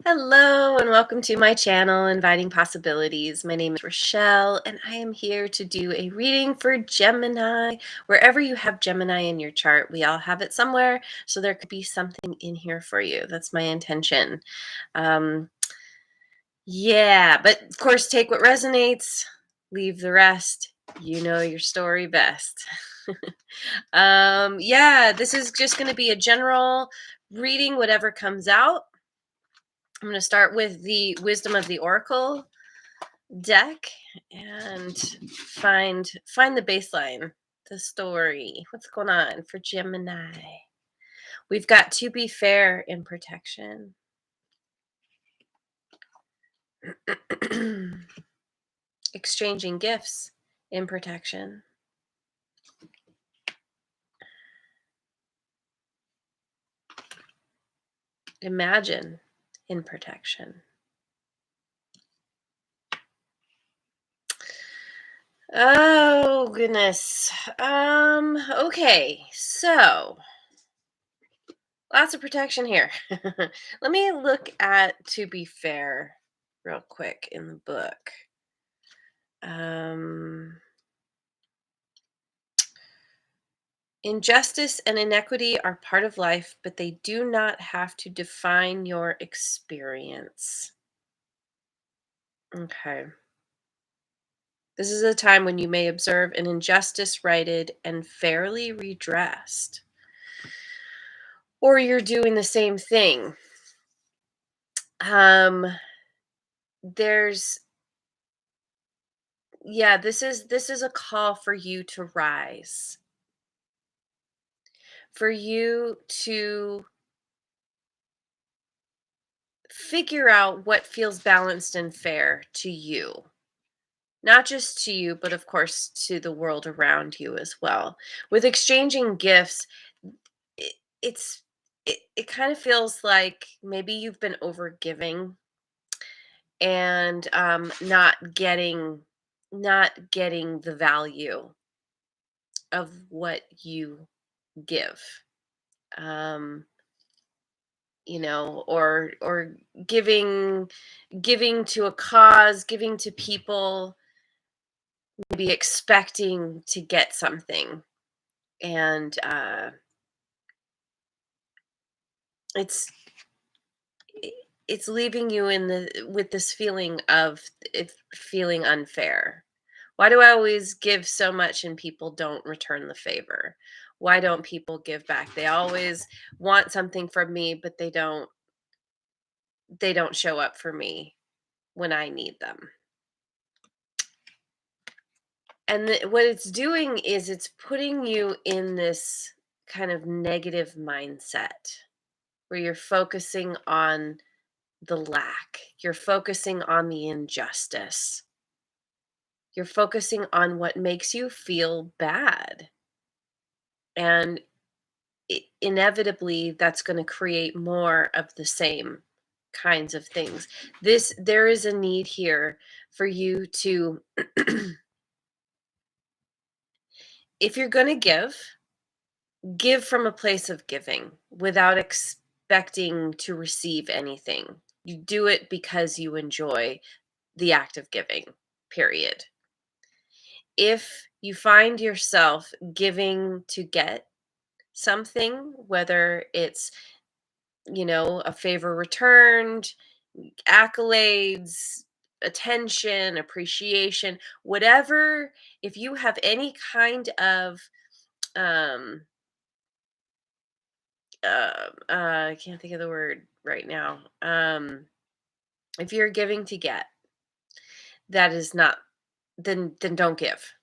Hello and welcome to my channel, Inviting Possibilities. My name is Rochelle and I am here to do a reading for Gemini. Wherever you have Gemini in your chart, we all have it somewhere, so there could be something in here for you. That's my intention. Um, yeah, but of course, take what resonates, leave the rest. You know your story best. Yeah, this is just going to be a general reading, whatever comes out. I'm going to start with the Wisdom of the Oracle deck and find the baseline, the story. What's going on for Gemini? We've got to be fair in protection. Exchanging gifts in protection. Imagine in protection. Oh goodness. Okay, so lots of protection here. Let me look at To Be Fair real quick in the book. Injustice and inequity are part of life, but they do not have to define your experience. Okay. This is a time when you may observe an injustice righted and fairly redressed. Or you're doing the same thing. Um there's yeah, this is a call for you to rise. For you to figure out what feels balanced and fair to you. Not just to you, but of course to the world around you as well. With exchanging gifts, it, it kind of feels like maybe you've been overgiving and not getting the value of what you give. Um, or giving to a cause, giving to people, maybe expecting to get something, and it's i- it's leaving you in the with this feeling of it feeling unfair. Why do I always give so much and people don't return the favor? Why don't people give back? They always want something from me, but they don't show up for me when I need them. And what it's doing is it's putting you in this kind of negative mindset where you're focusing on the lack, you're focusing on the injustice, you're focusing on what makes you feel bad. And inevitably, that's going to create more of the same kinds of things. There is a need here for you to, if you're going to give from a place of giving without expecting to receive anything. You do it because you enjoy the act of giving, period. If you find yourself giving to get something, whether it's, a favor returned, accolades, attention, appreciation, whatever, if you have any kind of um I can't think of the word right now. If you're giving to get, that is not, then don't give.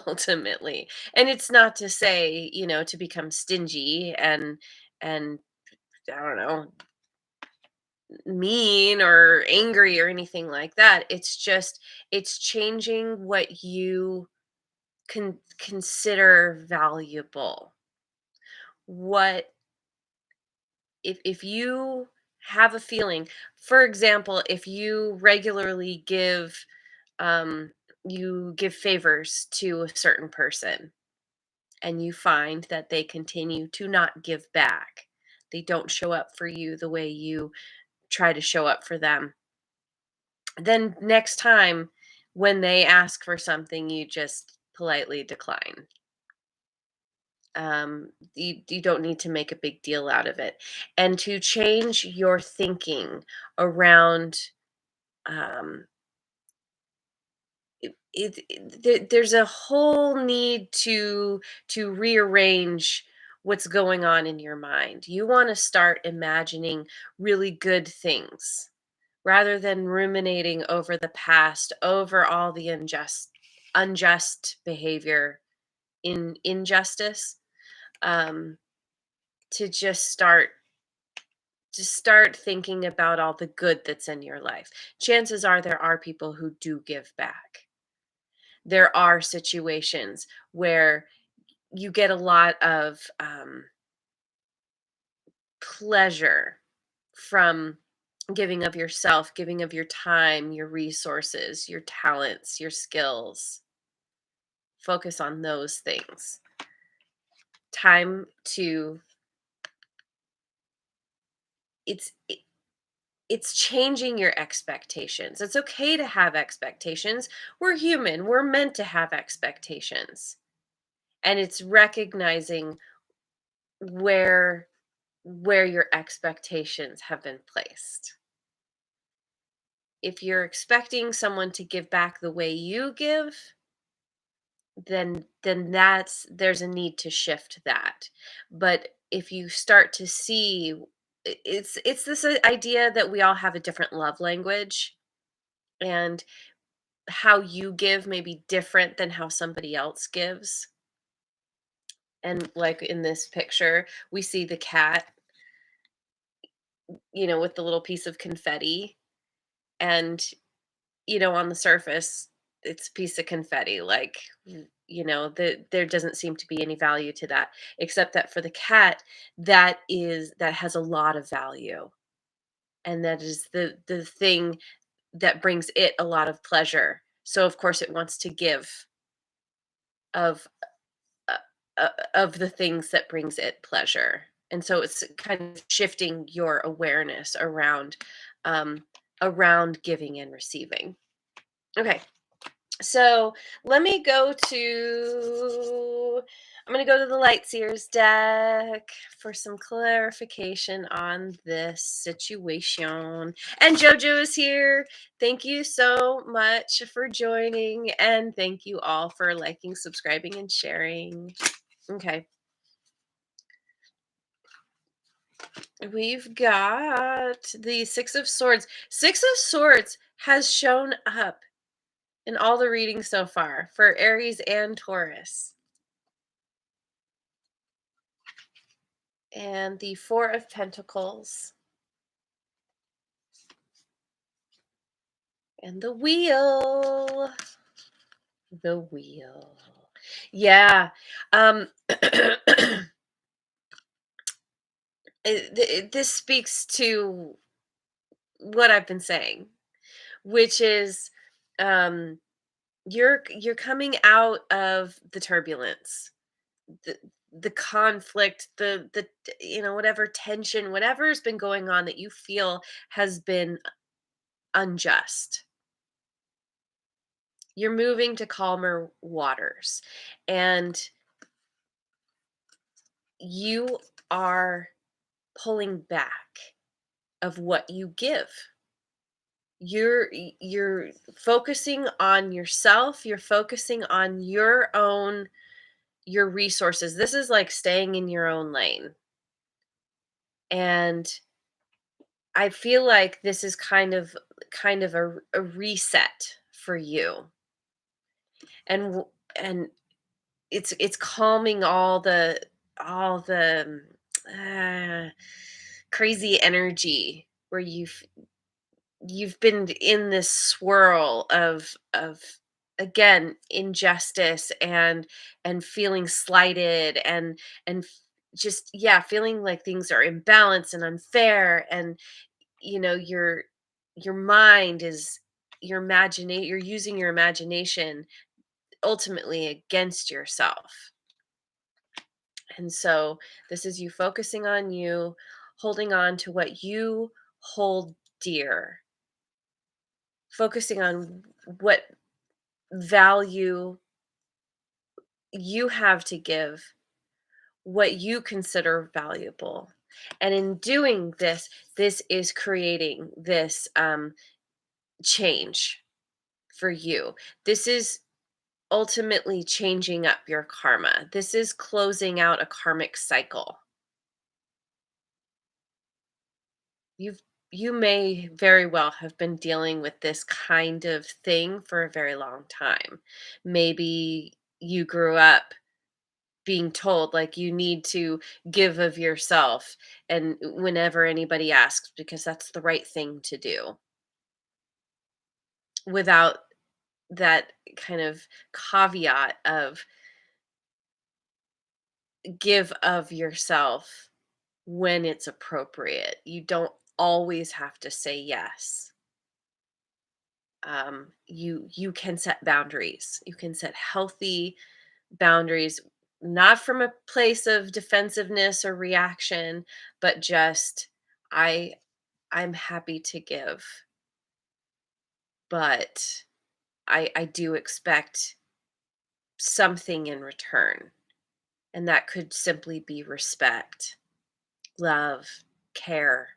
Ultimately. And it's not to say, to become stingy and I don't know, mean or angry or anything like that. It's just it's changing what you consider valuable. What if you have a feeling, for example, if you regularly um give favors to a certain person and you find that they continue to not give back, they don't show up for you the way you try to show up for them. Then next time when they ask for something, you just politely decline. You don't need to make a big deal out of it. And to change your thinking around, um, there's a whole need to rearrange what's going on in your mind. You want to start imagining really good things rather than ruminating over the past, over all the unjust behavior, in injustice. um to just start thinking about all the good that's in your life. Chances are there are people who do give back. There are situations where you get a lot of pleasure from giving of yourself, giving of your time, your resources, your talents, your skills. Focus on those things. Time to it's it- it's changing your expectations. It's okay to have expectations. We're human. We're meant to have expectations. And it's recognizing where your expectations have been placed. If you're expecting someone to give back the way you give, then there's a need to shift that. But if you start to see, it's this idea that we all have a different love language, and how you give may be different than how somebody else gives. And like in this picture, we see the cat, with the little piece of confetti. And, on the surface, it's a piece of confetti. Like, there doesn't seem to be any value to that, except that for the cat, that has a lot of value. And that is the thing that brings it a lot of pleasure. So of course it wants to give of uh, of the things that brings it pleasure. And so it's kind of shifting your awareness um, around giving and receiving. Okay, so let me go to. I'm going to go to the Lightseers deck for some clarification on this situation. And JoJo is here. Thank you so much for joining. And thank you all for liking, subscribing, and sharing. Okay. We've got the Six of Swords. Six of Swords has shown up in all the readings so far for Aries and Taurus. And the Four of Pentacles. And the Wheel. The Wheel. Yeah. This speaks to what I've been saying, which is, um, you're coming out of the turbulence, the the conflict, the whatever tension, whatever's been going on that you feel has been unjust. You're moving to calmer waters, and you are pulling back of what you give. You're focusing on yourself, you're focusing on your resources. This is like staying in your own lane. And I feel like this is kind of a reset for you. And it's calming all the uh, crazy energy where you've been in this swirl of again injustice and feeling slighted and just, yeah, feeling like things are imbalanced and unfair. And your mind is you're using your imagination ultimately against yourself. And so this is you focusing on you, holding on to what you hold dear, focusing on what value you have to give, what you consider valuable. And in doing this, this is creating this change for you. This is ultimately changing up your karma. This is closing out a karmic cycle. You've you may very well have been dealing with this kind of thing for a very long time. Maybe you grew up being told like you need to give of yourself and whenever anybody asks because that's the right thing to do without that kind of caveat of give of yourself when it's appropriate. You don't always have to say yes. You can set boundaries. You can set healthy boundaries, not from a place of defensiveness or reaction, but just I I'm happy to give, but I do expect something in return. And that could simply be respect, love, care.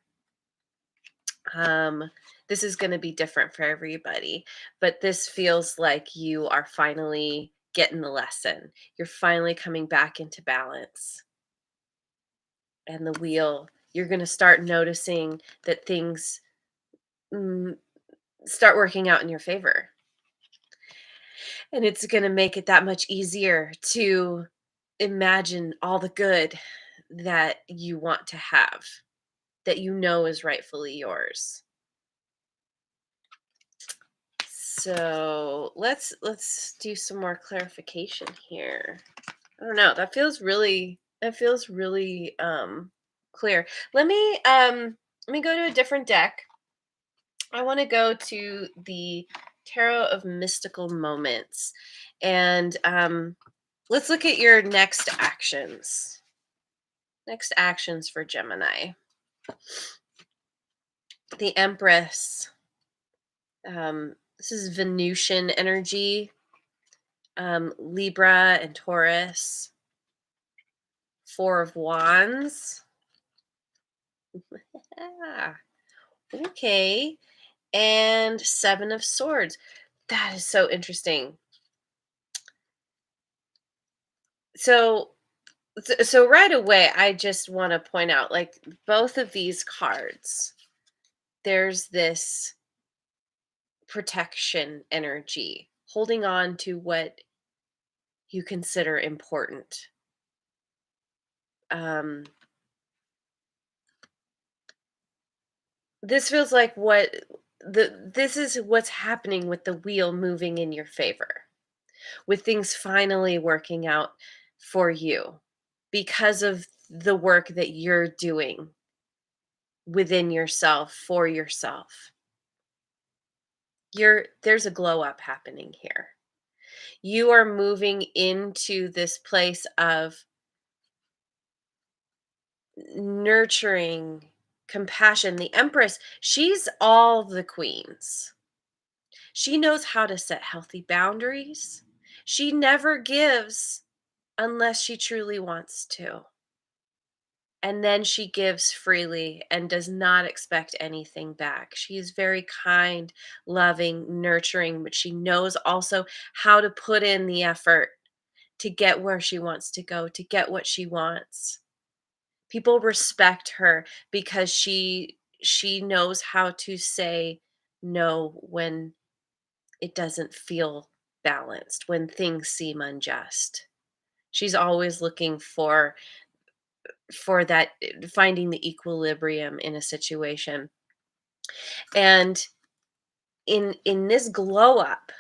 Um, this is going to be different for everybody, but this feels like you are finally getting the lesson. You're finally coming back into balance. And the wheel, you're going to start noticing that things mm, start working out in your favor. And it's going to make it that much easier to imagine all the good that you want to have, that you know is rightfully yours. So let's do some more clarification here. I don't know. That feels really clear. Let me go to a different deck. I want to go to the Tarot of Mystical Moments. And let's look at your next actions. Next actions for Gemini. The Empress. This is Venusian energy. Libra and Taurus. Four of Wands. Ah, okay. And Seven of Swords. That is so interesting. So so right away I just want to point out like both of these cards. There's this protection energy, holding on to what you consider important. Um this feels like this is what's happening with the wheel moving in your favor, with things finally working out for you because of the work that you're doing within yourself for yourself. There's a glow up happening here. You are moving into this place of nurturing, compassion. The Empress, she's all the queens. She knows how to set healthy boundaries. She never gives unless she truly wants to. And then she gives freely and does not expect anything back. She is very kind, loving, nurturing, but she knows also how to put in the effort to get where she wants to go, to get what she wants. People respect her because she knows how to say no when it doesn't feel balanced, when things seem unjust. She's always looking for that finding the equilibrium in a situation. And in this glow up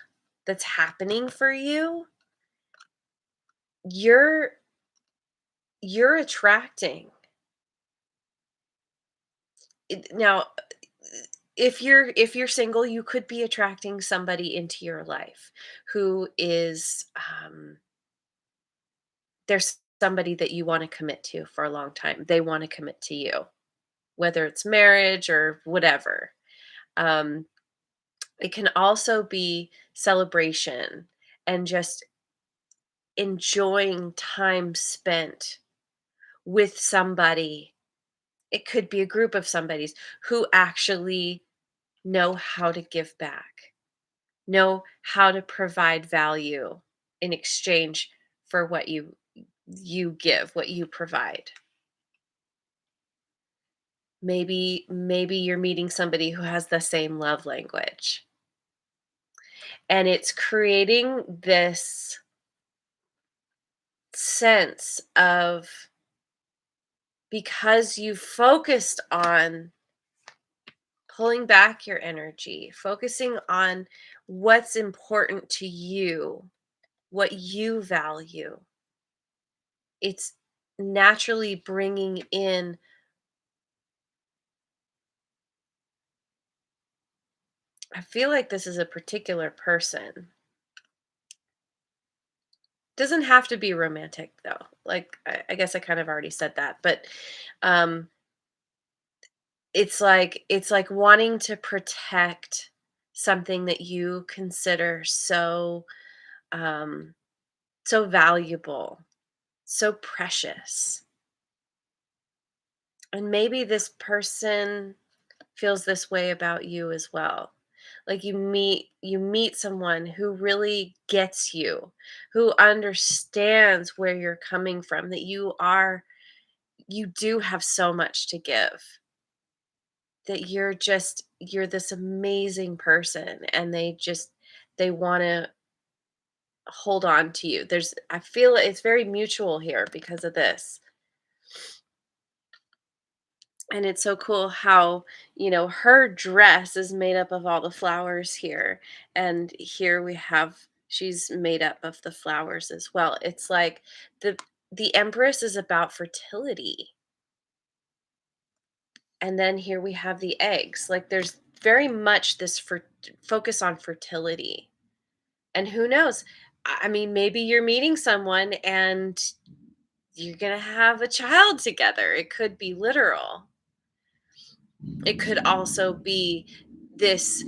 that's happening for you, you're you're attracting now if you're single, you could be attracting somebody into your life who is there's somebody that you want to commit to for a long time. They want to commit to you, whether it's marriage or whatever. Um, it can also be celebration and just enjoying time spent with somebody. It could be a group of somebodies who actually know how to give back, know how to provide value in exchange for what you give, what you provide. Maybe you're meeting somebody who has the same love language. And it's creating this sense of, because you focused on pulling back your energy, focusing on what's important to you, what you value. It's naturally bringing in, I feel like this is a particular person. Doesn't have to be romantic though. Like I guess I kind of already said that, but um it's like wanting to protect something that you consider so um so valuable, so precious. And maybe this person feels this way about you as well. Like you meet someone who really gets you, who understands where you're coming from, that you do have so much to give, that you're this amazing person, and they want to hold on to you. I feel it's very mutual here because of this. And it's so cool how, her dress is made up of all the flowers here. And here we have, she's made up of the flowers as well. It's like the Empress is about fertility. And then here we have the eggs. Like there's very much this focus on fertility. And who knows? I mean, maybe you're meeting someone and you're going to have a child together. It could be literal. It could also be this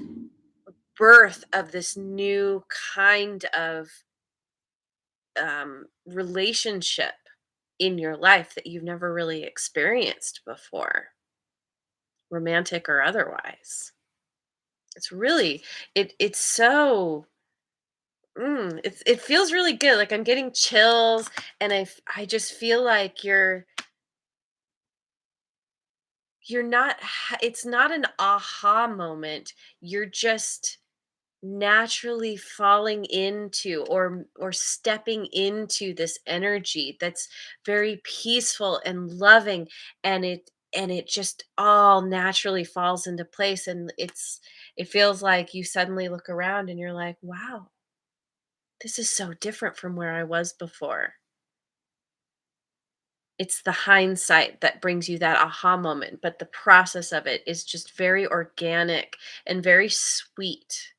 birth of this new kind of relationship in your life that you've never really experienced before, romantic or otherwise. It's really, it's so, it feels really good. Like I'm getting chills, and I just feel like you're not it's not an aha moment. You're just naturally falling into, or stepping into this energy that's very peaceful and loving, and it just all naturally falls into place, and it feels like you suddenly look around and you're like, wow, this is so different from where I was before. It's the hindsight that brings you that aha moment, but the process of it is just very organic and very sweet.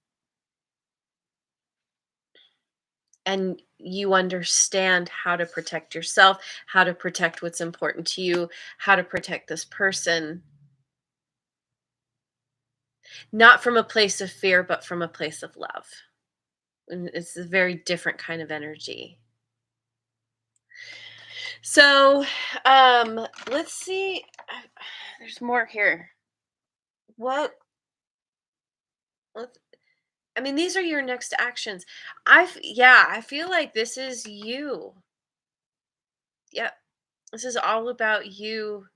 And you understand how to protect yourself, how to protect what's important to you, how to protect this person, not from a place of fear, but from a place of love. And it's a very different kind of energy. So, let's see. There's more here. What? Let's, I mean, these are your next actions. Yeah, I feel like this is you. Yep, this is all about you.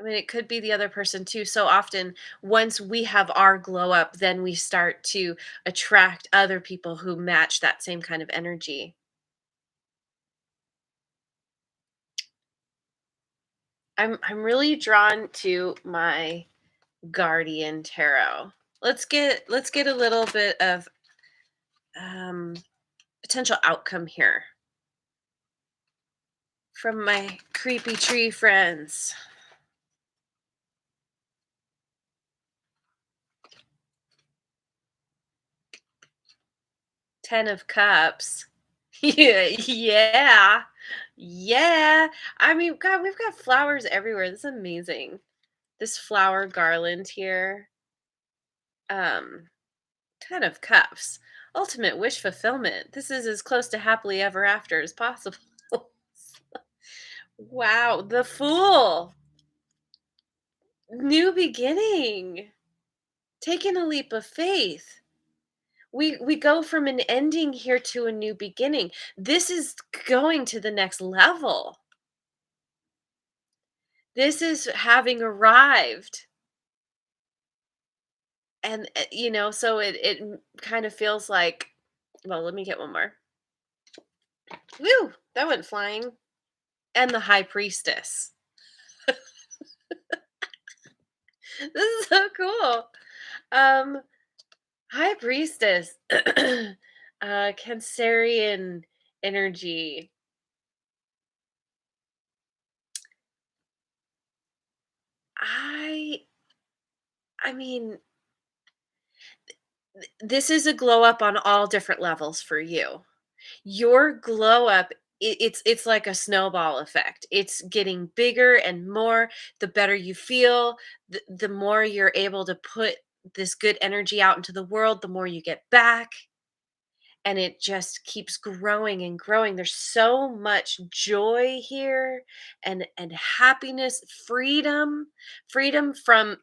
I mean, it could be the other person too. So often, once we have our glow up, then we start to attract other people who match that same kind of energy. I'm really drawn to my guardian tarot. Let's get a little bit of um, potential outcome here from my creepy tree friends. 10 of Cups. Yeah, yeah, yeah. I mean, God, we've got flowers everywhere. This is amazing. this flower garland here, um, kind of cuffs. Ultimate wish fulfillment. This is as close to happily ever after as possible. Wow, the Fool. New beginning. Taking a leap of faith. We go from an ending here to a new beginning. This is going to the next level. This is having arrived. And so it kind of feels like, well, let me get one more. Woo, that went flying. And the High Priestess. This is so cool. Um High Priestess. Cancerian energy. I I mean, this is a glow up on all different levels for you. Your glow up, it's like a snowball effect. It's getting bigger and more. The better you feel, the more you're able to put this good energy out into the world, the more you get back, and it just keeps growing and growing. There's so much joy here, and happiness, freedom from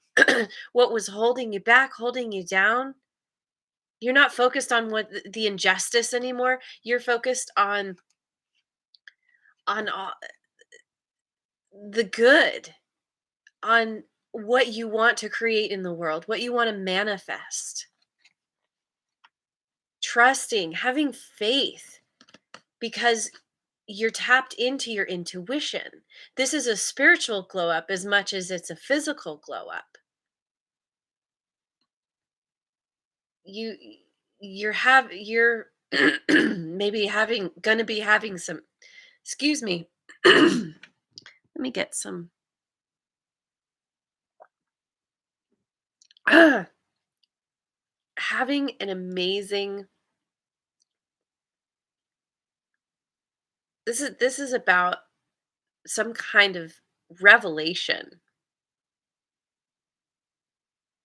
what was holding you back, holding you down. You're not focused on what the injustice anymore. You're focused on all the good, on what you want to create in the world, what you want to manifest. Trusting, having faith, because you're tapped into your intuition. This is a spiritual glow up as much as it's a physical glow up. You you're maybe having gonna be having some, excuse me. Let me get some having an amazing, this is about some kind of revelation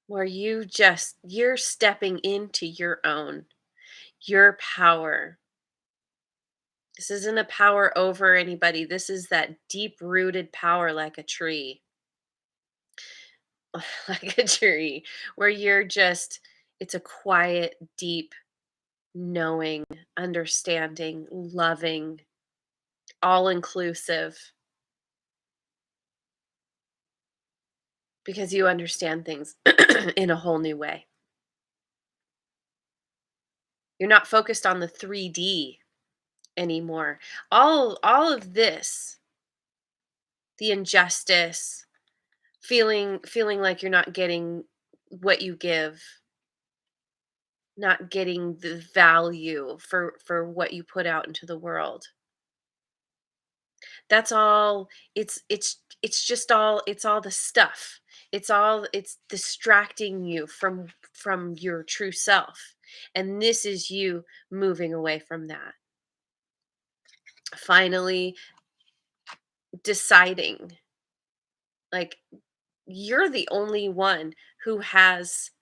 where you're stepping into your power. This isn't a power over anybody. This is that deep rooted power, like a tree. Like a tree, where it's a quiet, deep knowing, understanding, loving, all inclusive, because you understand things in a whole new way. You're not focused on the 3D anymore. All of this, the injustice, feeling like you're not getting what you give, not getting the value for what you put out into the world. That's all. It's just all, it's all the stuff. It's distracting you from your true self. And this is you moving away from that. Finally deciding, like, you're the only one who has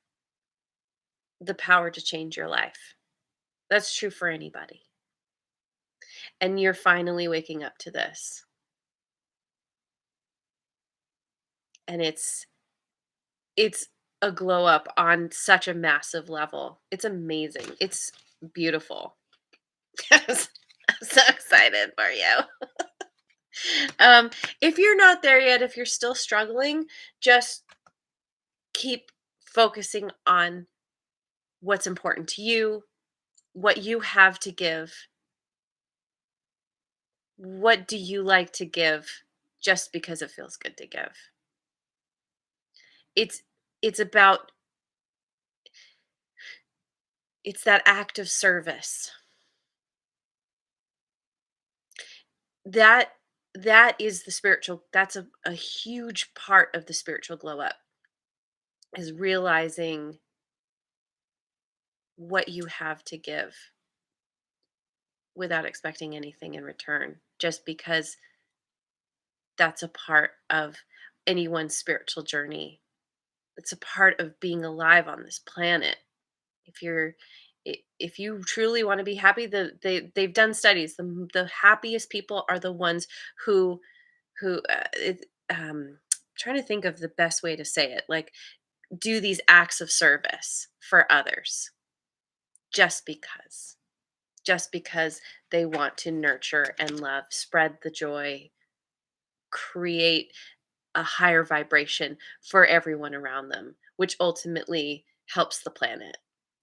the power to change your life. That's true for anybody. And you're finally waking up to this. And it's a glow up on such a massive level. It's amazing. It's beautiful. I'm so excited for you. Um, if you're not there yet, if you're still struggling, just keep focusing on what's important to you, what you have to give. What do you like to give just because it feels good to give? It's it's about, it's that act of service. That that is the spiritual, that's a huge part of the spiritual glow up, is realizing what you have to give without expecting anything in return, just because that's a part of, anyone's spiritual journey. It's a part of being alive on this planet. If you're if you truly want to be happy, they've done studies. The happiest people are the ones who trying to think of the best way to say it, like do these acts of service for others just because they want to nurture and love, spread the joy, create a higher vibration for everyone around them, which ultimately helps the planet,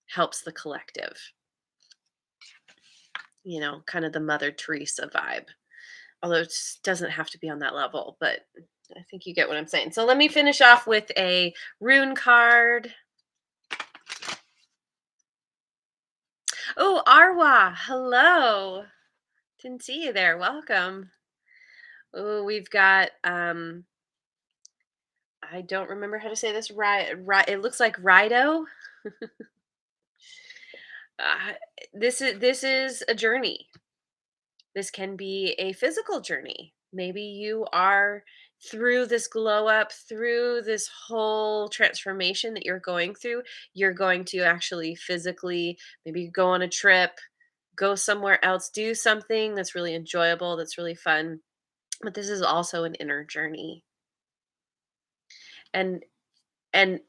helps the collective, kind of the Mother Teresa vibe. Although it doesn't have to be on that level, but I think you get what I'm saying. So let me finish off with a rune card. Oh, Arwa, hello. Didn't see you there. Welcome. Oh, we've got I don't remember how to say this. Right, it looks like Rido. Uh, this is a journey. This can be a physical journey. Maybe you are through this glow up, through this whole transformation that you're going through. You're going to actually physically maybe go on a trip, go somewhere else, do something that's really enjoyable, that's really fun. But this is also an inner journey. And I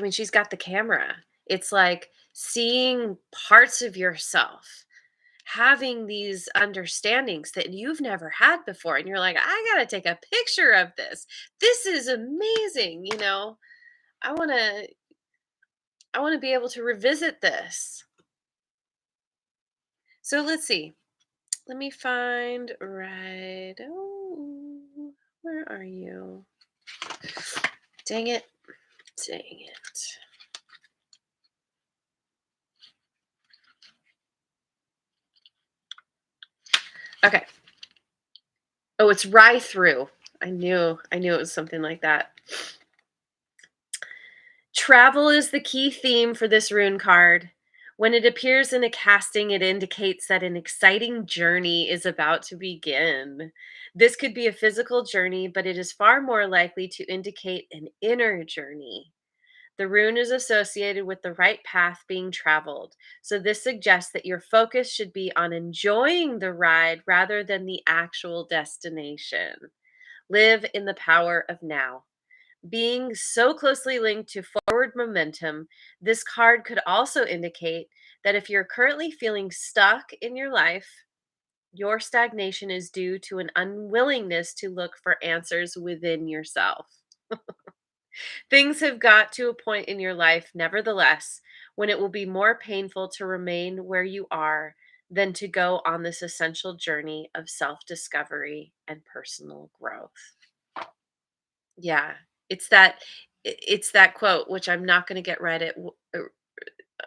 mean, she's got the camera. It's like seeing parts of yourself, having these understandings that you've never had before, and you're like, I got to take a picture of this. This is amazing, I want to be able to revisit this. So let's see. Let me find right. Oh, where are you? Dang it. Dang it. Okay. Oh, it's Rye Through. I knew it was something like that. Travel is the key theme for this rune card. When it appears in a casting, it indicates that an exciting journey is about to begin. This could be a physical journey, but it is far more likely to indicate an inner journey. The rune is associated with the right path being traveled, so this suggests that your focus should be on enjoying the ride rather than the actual destination. Live in the power of now. Being so closely linked to forward momentum, this card could also indicate that if you're currently feeling stuck in your life, your stagnation is due to an unwillingness to look for answers within yourself. Things have got to a point in your life, nevertheless, when it will be more painful to remain where you are than to go on this essential journey of self discovery and personal growth. Yeah, it's that quote, which I'm not going to get right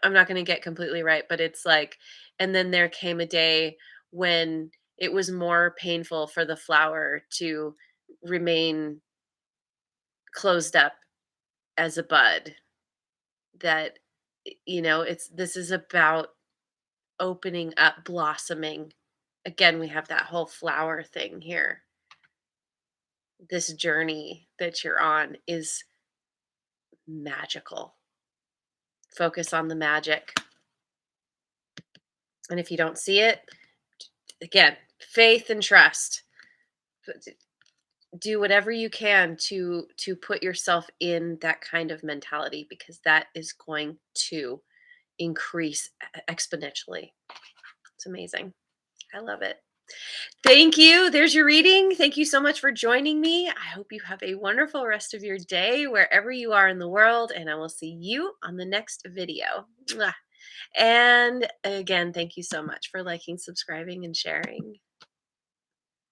I'm not going to get completely right, but it's like, and then there came a day when it was more painful for the flower to remain closed up as a bud. That it's this is about opening up, blossoming. Again, we have that whole flower thing here. This journey that you're on is magical. Focus on the magic. And if you don't see it, again, faith and trust. Do whatever you can to put yourself in that kind of mentality, because that is going to increase exponentially. It's amazing. I love it. Thank you. There's your reading. Thank you so much for joining me. I hope you have a wonderful rest of your day wherever you are in the world, and I will see you on the next video. Mwah. And again, thank you so much for liking, subscribing, and sharing.